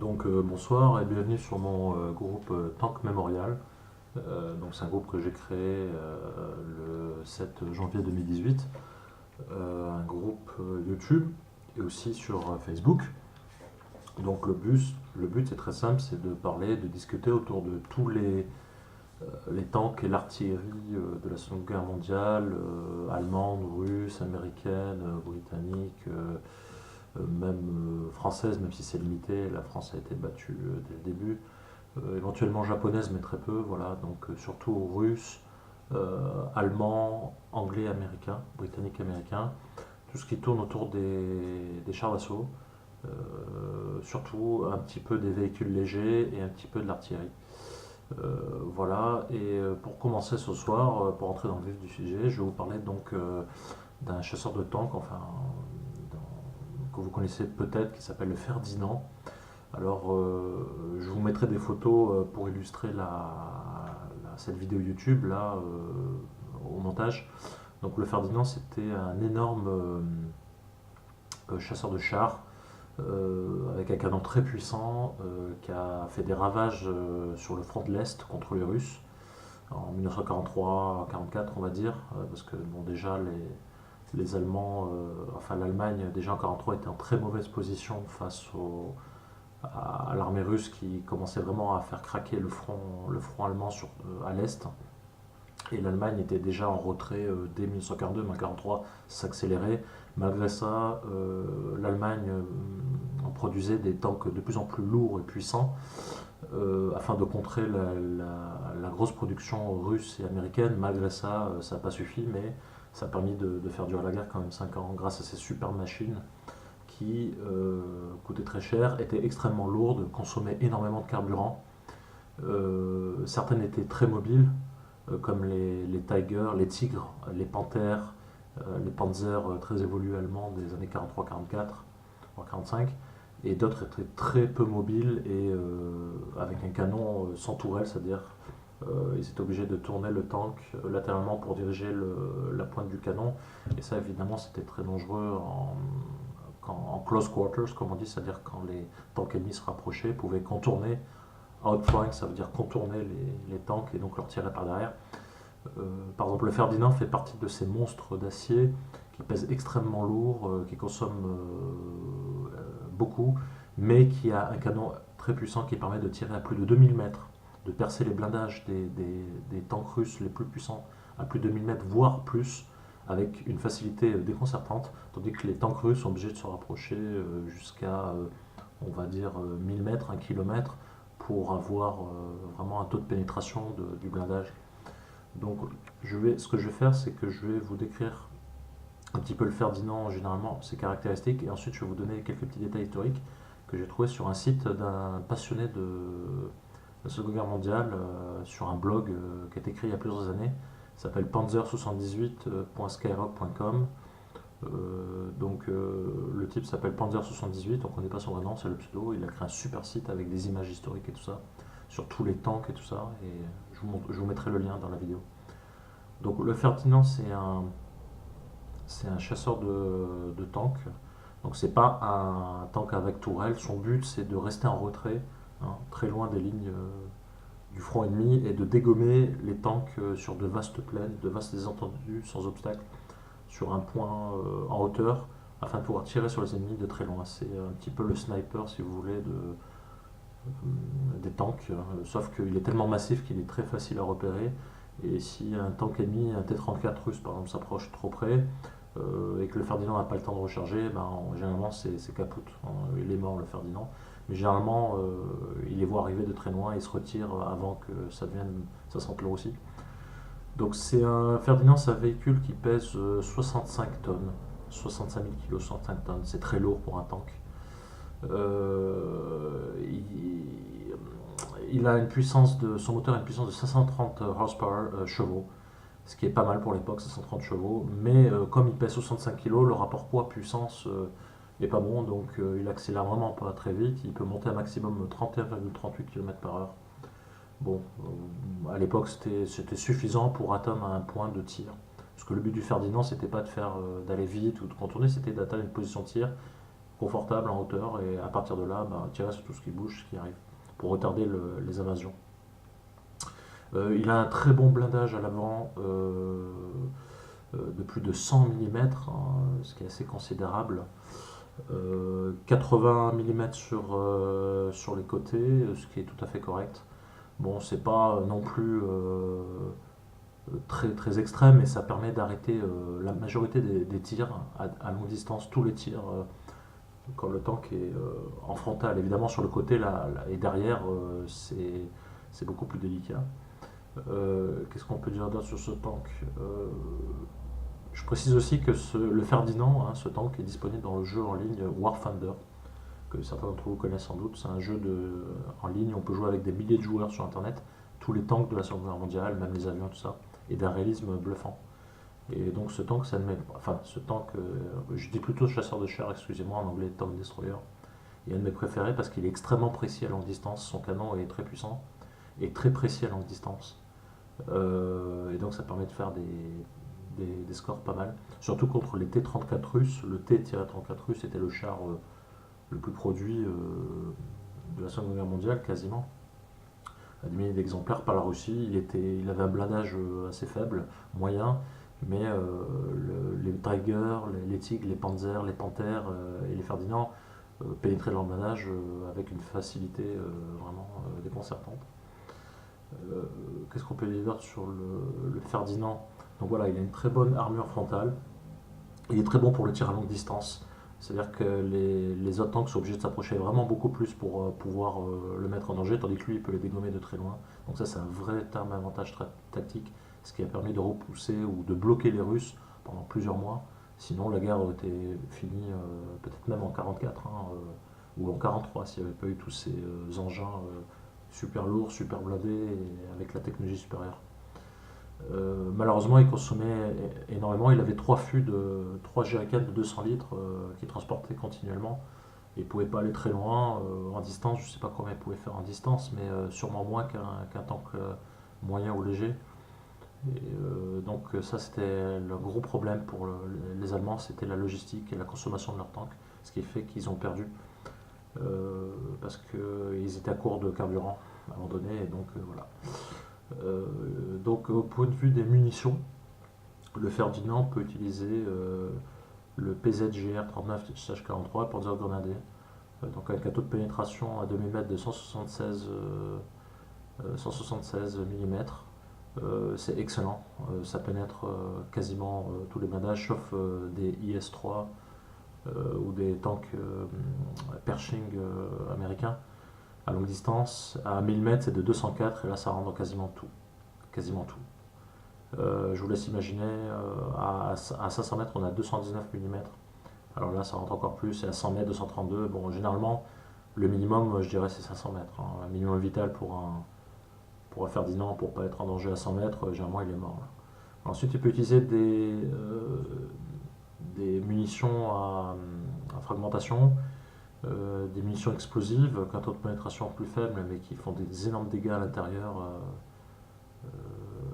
Bonsoir et bienvenue sur mon groupe Tank Memorial. C'est un groupe que j'ai créé le 7 janvier 2018, un groupe YouTube et aussi sur Facebook. Le but c'est très simple, c'est de parler, de discuter autour de tous les tanks et l'artillerie de la Seconde Guerre mondiale, allemande, russe, américaine, britannique, même française, même si c'est limité. La France a été battue dès le début. Éventuellement japonaise, mais très peu. Voilà, donc surtout russe, allemand, anglais, américain, britannique, américain. Tout ce qui tourne autour des chars d'assaut. Surtout un petit peu des véhicules légers et un petit peu de l'artillerie. Voilà, et pour commencer ce soir, pour entrer dans le vif du sujet, je vais vous parler donc d'un chasseur de tanks, que vous connaissez peut-être, qui s'appelle le Ferdinand. Alors, je vous mettrai des photos pour illustrer cette vidéo YouTube là au montage. Donc, le Ferdinand, c'était un énorme chasseur de chars avec un canon très puissant qui a fait des ravages sur le front de l'Est contre les Russes en 1943-44, on va dire, parce que bon, déjà les Allemands, enfin l'Allemagne déjà en 1943 était en très mauvaise position face à l'armée russe qui commençait vraiment à faire craquer le front allemand à l'Est. Et l'Allemagne était déjà en retrait dès 1942, mais en 1943 ça s'accélérait. Malgré ça, l'Allemagne produisait des tanks de plus en plus lourds et puissants afin de contrer la grosse production russe et américaine. Malgré ça, ça n'a pas suffi, mais ça a permis de faire durer la guerre quand même 5 ans grâce à ces super machines qui coûtaient très cher, étaient extrêmement lourdes, consommaient énormément de carburant. Certaines étaient très mobiles, comme les Tigers, les Tigres, les Panthers, les Panzers très évolués allemands des années 43-44, voire 45, et d'autres étaient très peu mobiles et avec un canon sans tourelle, c'est-à-dire ils étaient obligés de tourner le tank latéralement pour diriger la pointe du canon, et ça évidemment c'était très dangereux en close quarters, comme on dit, c'est-à-dire quand les tanks ennemis se rapprochaient, ils pouvaient contourner. Outflank, ça veut dire contourner les tanks et donc leur tirer par derrière. Par exemple, le Ferdinand fait partie de ces monstres d'acier qui pèsent extrêmement lourd, qui consomment beaucoup, mais qui a un canon très puissant qui permet de tirer à plus de 2000 mètres, de percer les blindages des tanks russes les plus puissants à plus de 2000 mètres, voire plus, avec une facilité déconcertante, tandis que les tanks russes sont obligés de se rapprocher jusqu'à, on va dire, 1000 mètres, 1 km, pour avoir vraiment un taux de pénétration du blindage. Donc ce que je vais faire, c'est que je vais vous décrire un petit peu le Ferdinand, généralement ses caractéristiques, et ensuite je vais vous donner quelques petits détails historiques que j'ai trouvé sur un site d'un passionné de la Seconde Guerre mondiale, sur un blog qui a été écrit il y a plusieurs années. Il s'appelle panzer78.skyrock.com. Le type s'appelle Panzer78, on ne connaît pas son vrai nom, c'est le pseudo. Il a créé un super site avec des images historiques et tout ça, sur tous les tanks et tout ça, et je vous mettrai le lien dans la vidéo. Donc le Ferdinand, c'est un chasseur de tanks. Donc c'est pas un tank avec tourelle, son but c'est de rester en retrait, hein, très loin des lignes du front ennemi, et de dégommer les tanks sur de vastes plaines, de vastes étendues sans obstacle, sur un point en hauteur, afin de pouvoir tirer sur les ennemis de très loin. C'est un petit peu le sniper, si vous voulez, des tanks, sauf qu'il est tellement massif qu'il est très facile à repérer. Et si un tank ennemi, un T-34 russe par exemple, s'approche trop près, et que le Ferdinand n'a pas le temps de recharger, généralement c'est capote. Il est mort, le Ferdinand. Mais généralement, il les voit arriver de très loin et il se retire avant que ça s'enfle aussi. Donc c'est un Ferdinand, c'est un véhicule qui pèse 65 tonnes, 65 000 kg, 65 tonnes. C'est très lourd pour un tank. Il a son moteur a une puissance de 530 horsepower, chevaux, ce qui est pas mal pour l'époque, 530 chevaux. Mais comme il pèse 65 kg, le rapport poids-puissance est pas bon, donc il accélère vraiment pas très vite. Il peut monter un maximum 31,38 km/h. Bon, à l'époque c'était suffisant pour atteindre un point de tir. Parce que le but du Ferdinand, c'était pas d'aller vite ou de contourner, c'était d'atteindre une position de tir confortable en hauteur, et à partir de là, tirer sur tout ce qui bouge, ce qui arrive, pour retarder les invasions. Il a un très bon blindage à l'avant, de plus de 100 mm, ce qui est assez considérable. 80 mm sur les côtés, ce qui est tout à fait correct. Bon, c'est pas non plus très, très extrême, mais ça permet d'arrêter la majorité des tirs à longue distance, tous les tirs, quand le tank est en frontal. Évidemment, sur le côté et derrière, c'est beaucoup plus délicat. Qu'est-ce qu'on peut dire d'autre sur ce tank? Je précise aussi que le Ferdinand, ce tank, est disponible dans le jeu en ligne War Thunder, que certains d'entre vous connaissent sans doute. C'est un jeu en ligne, on peut jouer avec des milliers de joueurs sur Internet, tous les tanks de la Seconde Guerre mondiale, même les avions, tout ça, et d'un réalisme bluffant. Et donc ce tank, je dis plutôt chasseur de chair, excusez-moi, en anglais tank destroyer, est un de mes préférés parce qu'il est extrêmement précis à longue distance, son canon est très puissant et très précis à longue distance. Et donc ça permet de faire des scores pas mal, surtout contre les T-34 russes. Le T-34 russe était le char le plus produit de la Seconde Guerre mondiale, quasiment, à des milliers d'exemplaires par la Russie. Il avait un blindage assez faible, moyen, mais les Tiger, les Tigres, les Panzers, les Panthers et les Ferdinand pénétraient leur blindage avec une facilité vraiment déconcertante. Qu'est-ce qu'on peut dire d'autre sur le Ferdinand? Donc voilà, il a une très bonne armure frontale. Il est très bon pour le tir à longue distance. C'est-à-dire que les autres tanks sont obligés de s'approcher vraiment beaucoup plus pour pouvoir le mettre en danger, tandis que lui, il peut les dégommer de très loin. Donc ça, c'est un vrai avantage tactique, ce qui a permis de repousser ou de bloquer les Russes pendant plusieurs mois. Sinon, la guerre était finie peut-être même en 44, ou en 43, s'il n'y avait pas eu tous ces engins super lourds, super blindés, et avec la technologie supérieure. Malheureusement, il consommait énormément. Il avait 3 jerrycans de 200 litres qu'il transportait continuellement. Et il ne pouvait pas aller très loin en distance. Je ne sais pas combien il pouvait faire en distance, mais sûrement moins qu'un tank moyen ou léger. Et donc ça, c'était le gros problème pour les Allemands, c'était la logistique et la consommation de leurs tanks, ce qui fait qu'ils ont perdu parce qu'ils étaient à court de carburant à un moment donné. Et donc voilà. Donc au point de vue des munitions, le Ferdinand peut utiliser le PZGR 39-43 Panzer Grenadier, donc avec un taux de pénétration à 2000 mètres de 176 mm. C'est excellent, ça pénètre quasiment tous les blindages sauf des IS-3 ou des tanks Pershing américains à longue distance. À 1000 mètres, c'est de 204 et là, ça rentre dans quasiment tout. Quasiment tout. Je vous laisse imaginer, à 500 mètres, on a 219 mm. Alors là, ça rentre encore plus, et à 100 mètres, 232. Bon, généralement, le minimum, je dirais, c'est 500 mètres. Un minimum vital pour un Ferdinand, pour ne pas être en danger à 100 mètres, généralement, il est mort. Là. Ensuite, il peut utiliser des munitions à fragmentation, des munitions explosives, qu'un taux de pénétration plus faible, mais qui font des énormes dégâts à l'intérieur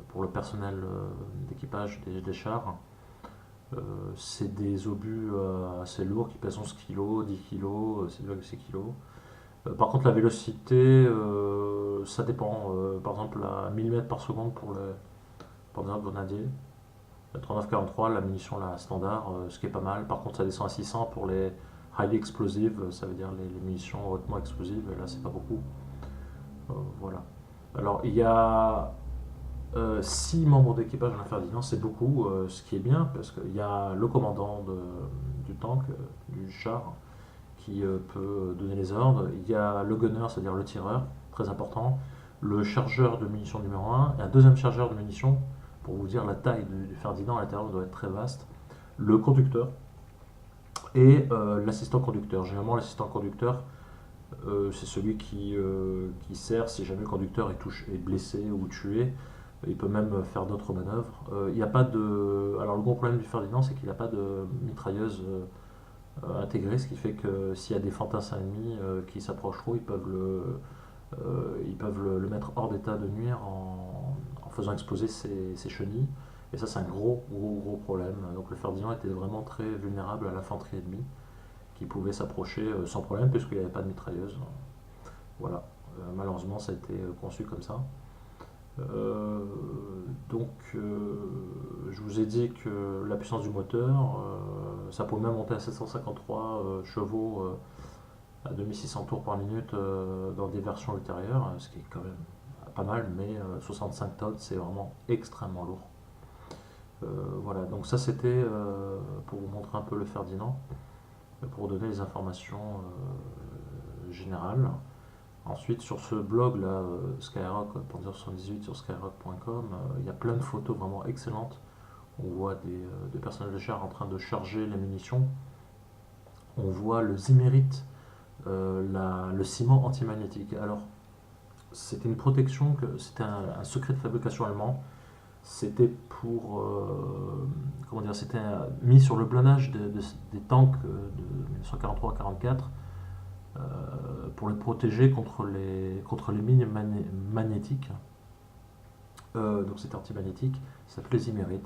pour le personnel d'équipage des chars. C'est des obus assez lourds qui pèsent 11 kg, 10 kg, 7,6 kg. Par contre, la vélocité, ça dépend. Par exemple, à 1000 mètres par seconde pour le grenadier. La 39-43, la munition la standard, ce qui est pas mal. Par contre, ça descend à 600 pour les highly explosive, ça veut dire les munitions hautement explosives. Et là, c'est pas beaucoup. Voilà. Alors, il y a 6 membres d'équipage dans Ferdinand, c'est beaucoup, ce qui est bien, parce qu'il y a le commandant du tank, du char, qui peut donner les ordres. Il y a le gunner, c'est-à-dire le tireur, très important. Le chargeur de munitions numéro 1, et un deuxième chargeur de munitions, pour vous dire la taille du Ferdinand à l'intérieur doit être très vaste. Le conducteur et l'assistant conducteur. Généralement, l'assistant conducteur, c'est celui qui sert si jamais le conducteur est blessé ou tué. Il peut même faire d'autres manœuvres. Il n'y a pas de. Alors, le gros problème du Ferdinand, c'est qu'il n'a pas de mitrailleuse intégrée, ce qui fait que s'il y a des fantassins ennemis qui s'approchent trop, ils peuvent le mettre hors d'état de nuire en faisant exploser ses chenilles. Et ça, c'est un gros problème. Donc, le Ferdinand était vraiment très vulnérable à l'infanterie ennemie, qui pouvait s'approcher sans problème puisqu'il n'y avait pas de mitrailleuse. Voilà, malheureusement ça a été conçu comme ça. Euh, je vous ai dit que la puissance du moteur, ça pouvait même monter à 753 chevaux à 2600 tours par minute dans des versions ultérieures, ce qui est quand même pas mal, mais 65 tonnes, c'est vraiment extrêmement lourd. Voilà, donc ça c'était pour vous montrer un peu le Ferdinand, pour vous donner les informations générales. Ensuite, sur ce blog là, Skyrock, Panzer 78 sur skyrock.com, il y a plein de photos vraiment excellentes. On voit des personnages de char en train de charger les munitions. On voit le Zimmerit, le ciment antimagnétique. Alors, c'était une protection, c'était un secret de fabrication allemand. C'était pour, comment dire, c'était mis sur le blindage des tanks de 1943-44 pour les protéger contre les mines magnétiques. Donc c'était antimagnétique, ça s'appelait Zimmerit.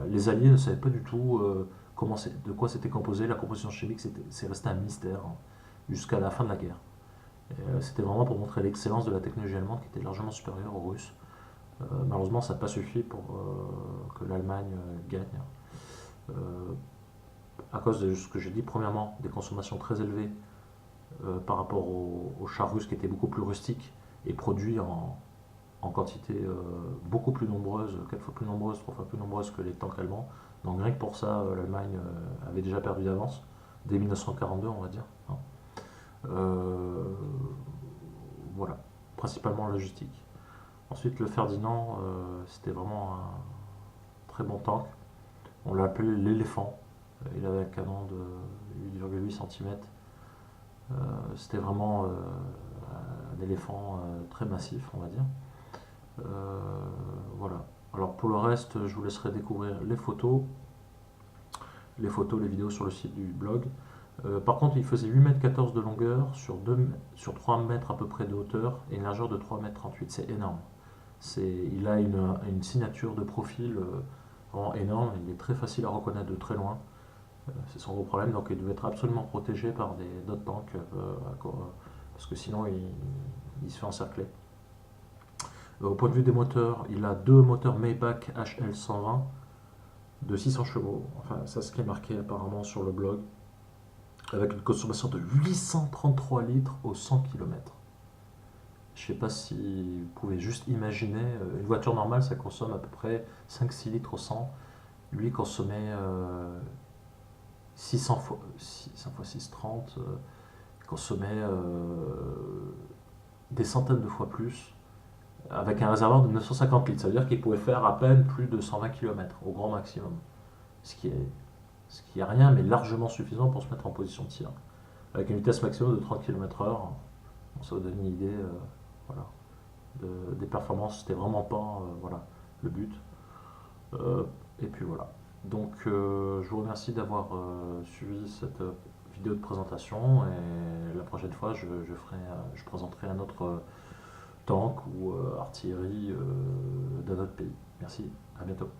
Les Alliés ne savaient pas du tout de quoi c'était composé. La composition chimique, c'est resté un mystère jusqu'à la fin de la guerre. C'était vraiment pour montrer l'excellence de la technologie allemande qui était largement supérieure aux Russes. Malheureusement, ça n'a pas suffi pour que l'Allemagne gagne. Euh, à cause de ce que j'ai dit, premièrement, des consommations très élevées par rapport aux chars russes qui étaient beaucoup plus rustiques et produits en quantité beaucoup plus nombreuse, 4 fois plus nombreuse, 3 fois plus nombreuse que les tanks allemands. Donc rien que pour ça, l'Allemagne avait déjà perdu d'avance, dès 1942 on va dire. Hein. Voilà, principalement logistique. Ensuite le Ferdinand, c'était vraiment un très bon tank. On l'a appelé l'éléphant. Il avait un canon de 8,8 cm. C'était vraiment un éléphant très massif, on va dire. Voilà. Alors pour le reste, je vous laisserai découvrir les photos, les vidéos sur le site du blog. Par contre, il faisait 8,14 m de longueur sur 3 mètres à peu près de hauteur et une largeur de 3,38 m. C'est énorme. Il a une signature de profil vraiment énorme. Il est très facile à reconnaître de très loin. C'est son gros problème. Donc il devait être absolument protégé par d'autres tanks parce que sinon il se fait encercler. Au point de vue des moteurs, il a deux moteurs Maybach HL120 de 600 chevaux. Enfin, c'est ce qui est marqué apparemment sur le blog. Avec une consommation de 833 litres au 100 km. Je ne sais pas si vous pouvez juste imaginer, une voiture normale, ça consomme à peu près 5-6 litres au 100. Lui consommait 600 fois 6, 30, consommait des centaines de fois plus, avec un réservoir de 950 litres. Ça veut dire qu'il pouvait faire à peine plus de 120 km au grand maximum. Ce qui est rien, mais largement suffisant pour se mettre en position de tir. Avec une vitesse maximum de 30 km/h, bon, ça vous donne une idée voilà, des performances. C'était vraiment pas voilà, le but. Et puis voilà. Donc je vous remercie d'avoir suivi cette vidéo de présentation et la prochaine fois je présenterai un autre tank ou artillerie d'un autre pays. Merci, à bientôt.